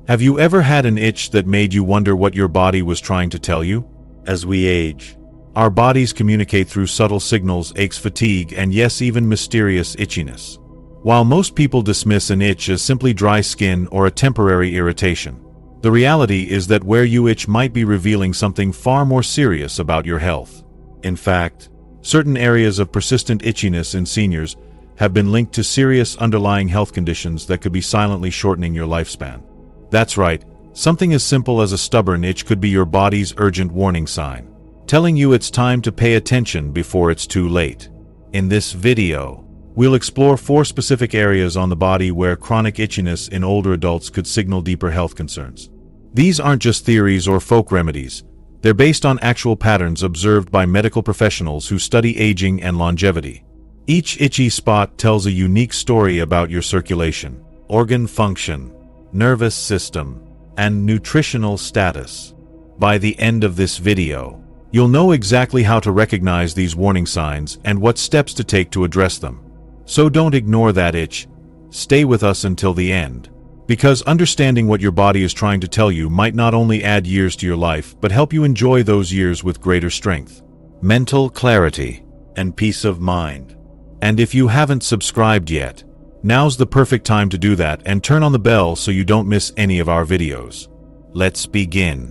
Have you ever had an itch that made you wonder what your body was trying to tell you? As we age, our bodies communicate through subtle signals, aches, fatigue, and yes, even mysterious itchiness. While most people dismiss an itch as simply dry skin or a temporary irritation, the reality is that where you itch might be revealing something far more serious about your health. In fact, certain areas of persistent itchiness in seniors have been linked to serious underlying health conditions that could be silently shortening your lifespan. That's right, something as simple as a stubborn itch could be your body's urgent warning sign, telling you it's time to pay attention before it's too late. In this video, we'll explore 4 specific areas on the body where chronic itchiness in older adults could signal deeper health concerns. These aren't just theories or folk remedies. They're based on actual patterns observed by medical professionals who study aging and longevity. Each itchy spot tells a unique story about your circulation, organ function, nervous system, and nutritional status. By the end of this video, you'll know exactly how to recognize these warning signs and what steps to take to address them. So don't ignore that itch. Stay with us until the end, because understanding what your body is trying to tell you might not only add years to your life, but help you enjoy those years with greater strength, mental clarity, and peace of mind. And if you haven't subscribed yet, now's the perfect time to do that and turn on the bell so you don't miss any of our videos. Let's begin.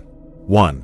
1.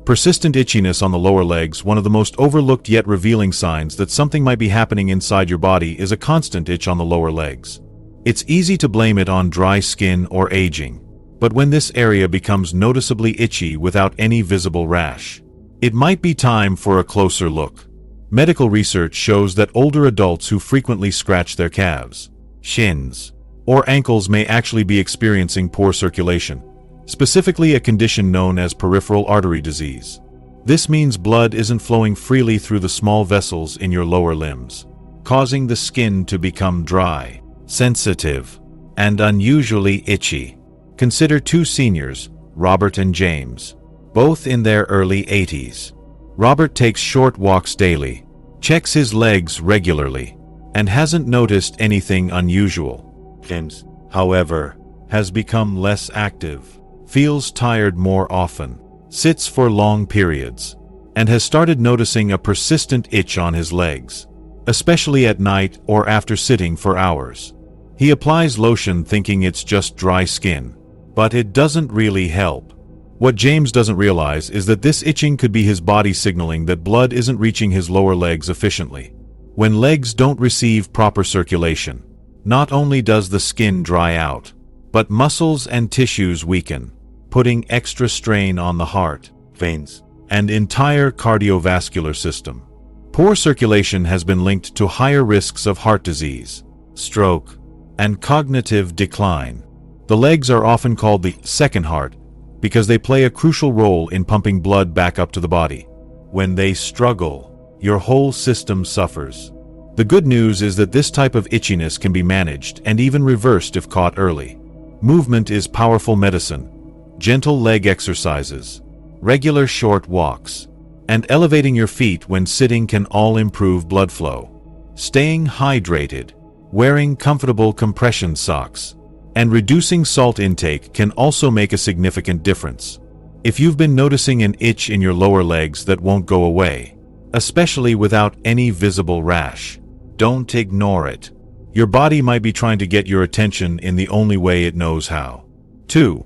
Persistent itchiness on the lower legs. One of the most overlooked yet revealing signs that something might be happening inside your body is a constant itch on the lower legs. It's easy to blame it on dry skin or aging, but when this area becomes noticeably itchy without any visible rash, it might be time for a closer look. Medical research shows that older adults who frequently scratch their calves, shins, or ankles may actually be experiencing poor circulation, specifically a condition known as peripheral artery disease. This means blood isn't flowing freely through the small vessels in your lower limbs, causing the skin to become dry, sensitive, and unusually itchy. Consider 2 seniors, Robert and James, both in their early 80s. Robert takes short walks daily, checks his legs regularly, and hasn't noticed anything unusual. James, however, has become less active, feels tired more often, sits for long periods, and has started noticing a persistent itch on his legs, especially at night or after sitting for hours. He applies lotion thinking it's just dry skin, but it doesn't really help. What James doesn't realize is that this itching could be his body signaling that blood isn't reaching his lower legs efficiently. When legs don't receive proper circulation, not only does the skin dry out, but muscles and tissues weaken, putting extra strain on the heart, veins, and entire cardiovascular system. Poor circulation has been linked to higher risks of heart disease, stroke, and cognitive decline. The legs are often called the second heart because they play a crucial role in pumping blood back up to the body. When they struggle, your whole system suffers. The good news is that this type of itchiness can be managed and even reversed if caught early. Movement is powerful medicine. Gentle leg exercises, regular short walks, and elevating your feet when sitting can all improve blood flow. Staying hydrated, wearing comfortable compression socks, and reducing salt intake can also make a significant difference. If you've been noticing an itch in your lower legs that won't go away, especially without any visible rash, don't ignore it. Your body might be trying to get your attention in the only way it knows how. 2.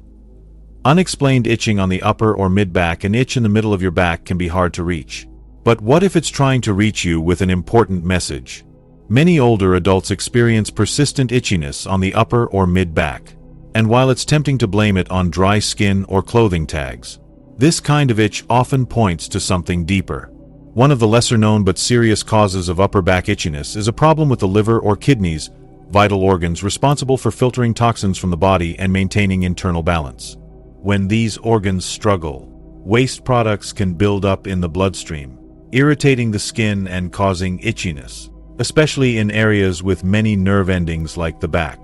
Unexplained itching on the upper or mid-back. An itch in the middle of your back can be hard to reach. But what if it's trying to reach you with an important message? Many older adults experience persistent itchiness on the upper or mid-back, and while it's tempting to blame it on dry skin or clothing tags, this kind of itch often points to something deeper. One of the lesser-known but serious causes of upper back itchiness is a problem with the liver or kidneys, vital organs responsible for filtering toxins from the body and maintaining internal balance. When these organs struggle, waste products can build up in the bloodstream, irritating the skin and causing itchiness, especially in areas with many nerve endings like the back.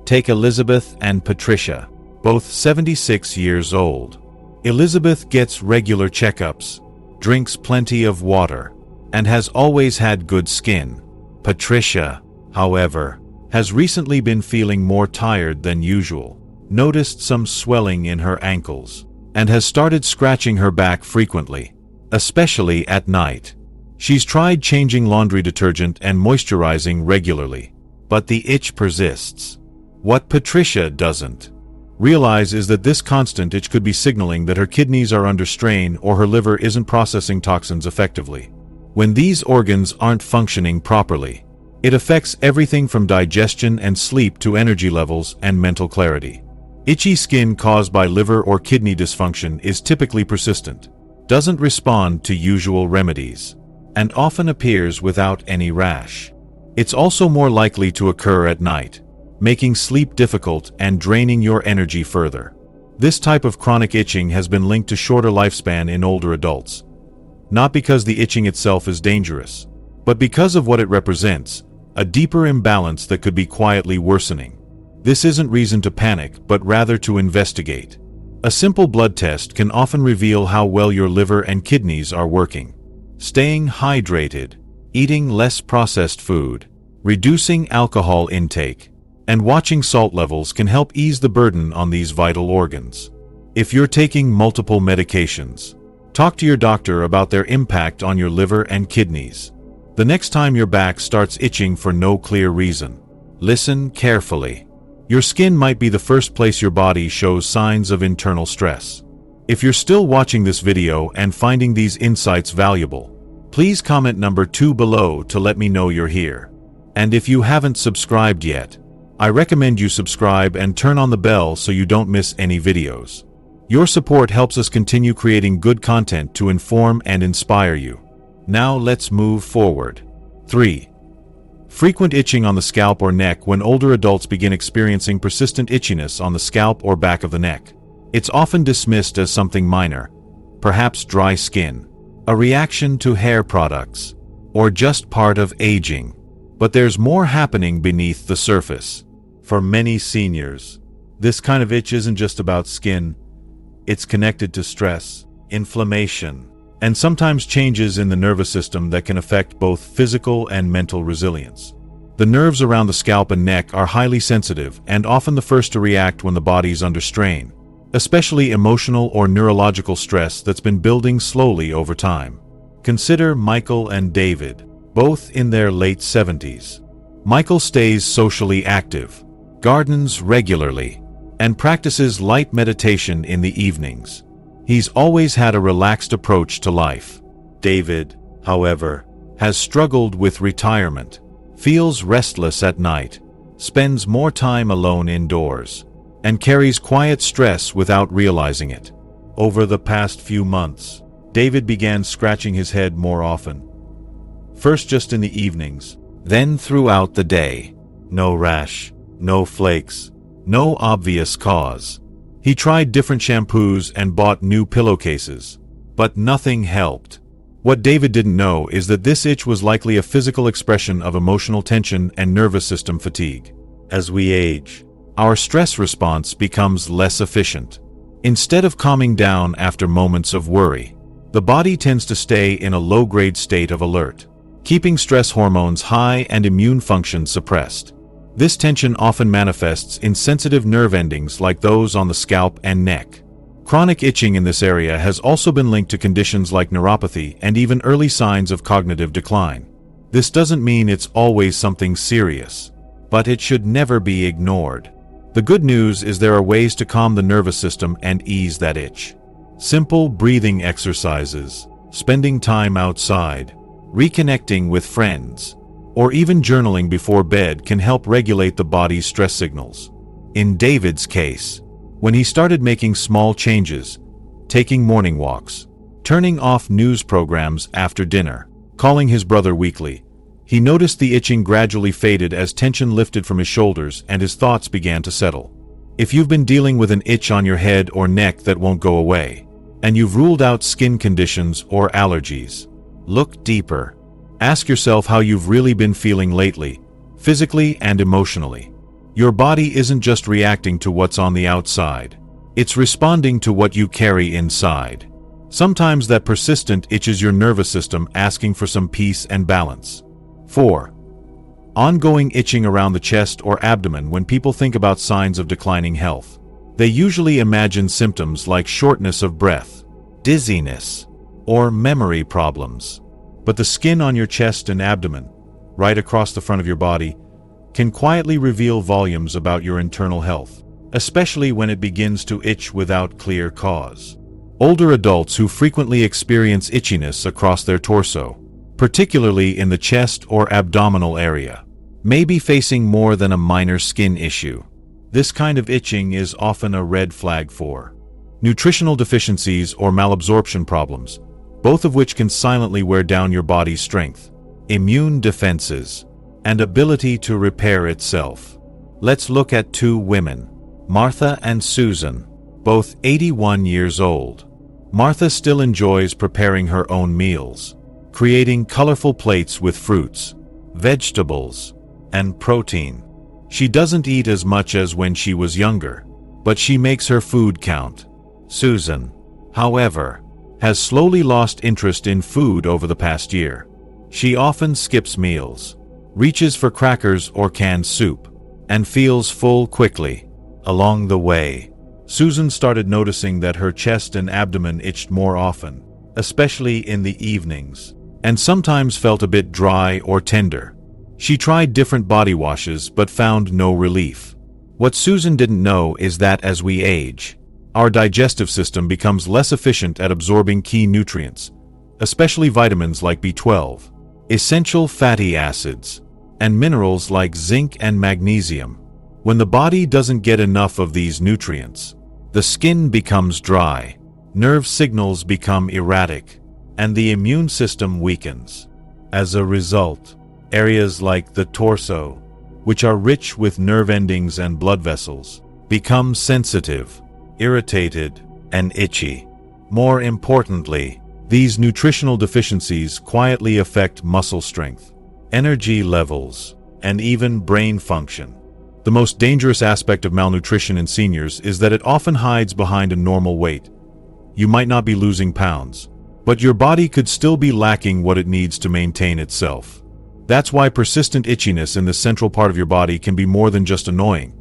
Take Elizabeth and Patricia, both 76 years old. Elizabeth gets regular checkups, drinks plenty of water, and has always had good skin. Patricia, however, has recently been feeling more tired than usual. noticed some swelling in her ankles, and has started scratching her back frequently, especially at night. She's tried changing laundry detergent and moisturizing regularly, but the itch persists. What Patricia doesn't realize is that this constant itch could be signaling that her kidneys are under strain or her liver isn't processing toxins effectively. When these organs aren't functioning properly, it affects everything from digestion and sleep to energy levels and mental clarity. Itchy skin caused by liver or kidney dysfunction is typically persistent, doesn't respond to usual remedies, and often appears without any rash. It's also more likely to occur at night, making sleep difficult and draining your energy further. This type of chronic itching has been linked to shorter lifespan in older adults, not because the itching itself is dangerous, but because of what it represents, a deeper imbalance that could be quietly worsening. This isn't reason to panic, but rather to investigate. A simple blood test can often reveal how well your liver and kidneys are working. Staying hydrated, eating less processed food, reducing alcohol intake, and watching salt levels can help ease the burden on these vital organs. If you're taking multiple medications, talk to your doctor about their impact on your liver and kidneys. The next time your back starts itching for no clear reason, listen carefully. Your skin might be the first place your body shows signs of internal stress. If you're still watching this video and finding these insights valuable, please comment number 2 below to let me know you're here. And if you haven't subscribed yet, I recommend you subscribe and turn on the bell so you don't miss any videos. Your support helps us continue creating good content to inform and inspire you. Now let's move forward. 3. Frequent itching on the scalp or neck. When older adults begin experiencing persistent itchiness on the scalp or back of the neck, it's often dismissed as something minor, perhaps dry skin, a reaction to hair products, or just part of aging. But there's more happening beneath the surface. For many seniors, this kind of itch isn't just about skin. It's connected to stress, inflammation, and sometimes changes in the nervous system that can affect both physical and mental resilience. The nerves around the scalp and neck are highly sensitive and often the first to react when the body's under strain, especially emotional or neurological stress that's been building slowly over time. Consider Michael and David, both in their late 70s. Michael stays socially active, gardens regularly, and practices light meditation in the evenings. He's always had a relaxed approach to life. David, however, has struggled with retirement, feels restless at night, spends more time alone indoors, and carries quiet stress without realizing it. Over the past few months, David began scratching his head more often. First just in the evenings, then throughout the day. No rash, no flakes, no obvious cause. He tried different shampoos and bought new pillowcases, but nothing helped. What David didn't know is that this itch was likely a physical expression of emotional tension and nervous system fatigue. As we age, our stress response becomes less efficient. Instead of calming down after moments of worry, the body tends to stay in a low-grade state of alert, keeping stress hormones high and immune function suppressed. This tension often manifests in sensitive nerve endings like those on the scalp and neck. Chronic itching in this area has also been linked to conditions like neuropathy and even early signs of cognitive decline. This doesn't mean it's always something serious, but it should never be ignored. The good news is there are ways to calm the nervous system and ease that itch. Simple breathing exercises, spending time outside, reconnecting with friends, or even journaling before bed can help regulate the body's stress signals. In David's case, when he started making small changes, taking morning walks, turning off news programs after dinner, calling his brother weekly, he noticed the itching gradually faded as tension lifted from his shoulders and his thoughts began to settle. If you've been dealing with an itch on your head or neck that won't go away, and you've ruled out skin conditions or allergies, look deeper. Ask yourself how you've really been feeling lately, physically and emotionally. Your body isn't just reacting to what's on the outside. It's responding to what you carry inside. Sometimes that persistent itch is your nervous system asking for some peace and balance. 4. Ongoing itching around the chest or abdomen. When people think about signs of declining health, They usually imagine symptoms like shortness of breath, dizziness, or memory problems. But the skin on your chest and abdomen, right across the front of your body, can quietly reveal volumes about your internal health, especially when it begins to itch without clear cause. Older adults who frequently experience itchiness across their torso, particularly in the chest or abdominal area, may be facing more than a minor skin issue. This kind of itching is often a red flag for nutritional deficiencies or malabsorption problems, both of which can silently wear down your body's strength, immune defenses, and ability to repair itself. Let's look at two women, Martha and Susan, both 81 years old. Martha still enjoys preparing her own meals, creating colorful plates with fruits, vegetables, and protein. She doesn't eat as much as when she was younger, but she makes her food count. Susan, however, has slowly lost interest in food over the past year. She often skips meals, reaches for crackers or canned soup, and feels full quickly. Along the way, Susan started noticing that her chest and abdomen itched more often, especially in the evenings, and sometimes felt a bit dry or tender. She tried different body washes but found no relief. What Susan didn't know is that as we age, our digestive system becomes less efficient at absorbing key nutrients, especially vitamins like B12, essential fatty acids, and minerals like zinc and magnesium. When the body doesn't get enough of these nutrients, the skin becomes dry, nerve signals become erratic, and the immune system weakens. As a result, areas like the torso, which are rich with nerve endings and blood vessels, become sensitive, irritated, and itchy. More importantly, these nutritional deficiencies quietly affect muscle strength, energy levels, and even brain function. The most dangerous aspect of malnutrition in seniors is that it often hides behind a normal weight. You might not be losing pounds, but your body could still be lacking what it needs to maintain itself. That's why persistent itchiness in the central part of your body can be more than just annoying.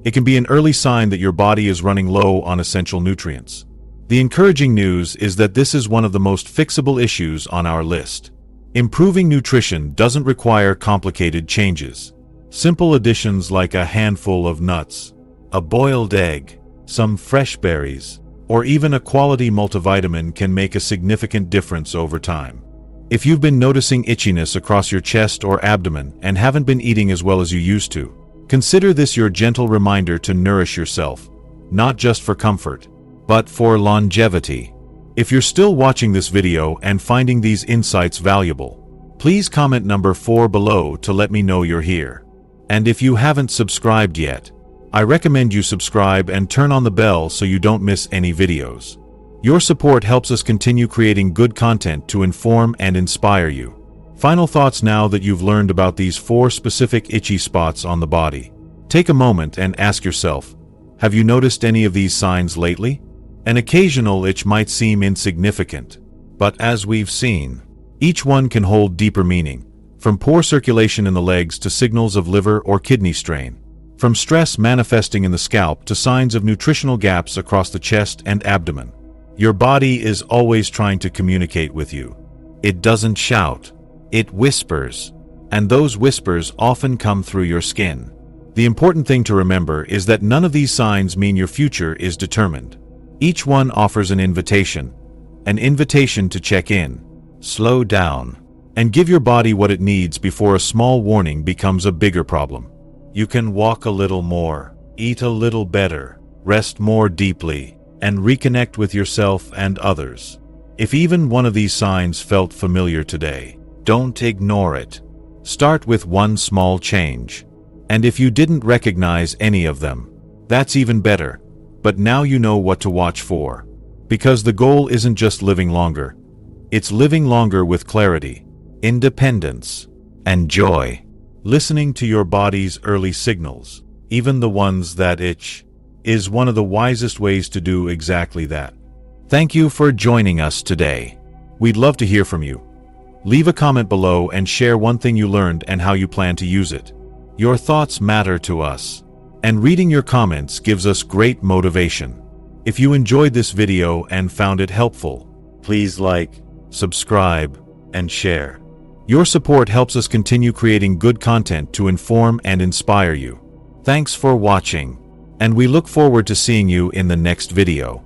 It can be an early sign that your body is running low on essential nutrients. The encouraging news is that this is one of the most fixable issues on our list. Improving nutrition doesn't require complicated changes. Simple additions like a handful of nuts, a boiled egg, some fresh berries, or even a quality multivitamin can make a significant difference over time. If you've been noticing itchiness across your chest or abdomen and haven't been eating as well as you used to, consider this your gentle reminder to nourish yourself, not just for comfort, but for longevity. If you're still watching this video and finding these insights valuable, please comment number 4 below to let me know you're here. And if you haven't subscribed yet, I recommend you subscribe and turn on the bell so you don't miss any videos. Your support helps us continue creating good content to inform and inspire you. Final thoughts now that you've learned about these 4 specific itchy spots on the body. Take a moment and ask yourself, have you noticed any of these signs lately? An occasional itch might seem insignificant, but as we've seen, each one can hold deeper meaning, from poor circulation in the legs to signals of liver or kidney strain, from stress manifesting in the scalp to signs of nutritional gaps across the chest and abdomen. Your body is always trying to communicate with you. It doesn't shout. It whispers, and those whispers often come through your skin. The important thing to remember is that none of these signs mean your future is determined. Each one offers an invitation to check in, slow down, and give your body what it needs before a small warning becomes a bigger problem. You can walk a little more, eat a little better, rest more deeply, and reconnect with yourself and others. If even one of these signs felt familiar today, don't ignore it. Start with one small change. And if you didn't recognize any of them, that's even better. But now you know what to watch for. Because the goal isn't just living longer. It's living longer with clarity, independence, and joy. Listening to your body's early signals, even the ones that itch, is one of the wisest ways to do exactly that. Thank you for joining us today. We'd love to hear from you. Leave a comment below and share one thing you learned and how you plan to use it. Your thoughts matter to us. And reading your comments gives us great motivation. If you enjoyed this video and found it helpful, please like, subscribe, and share. Your support helps us continue creating good content to inform and inspire you. Thanks for watching, and we look forward to seeing you in the next video.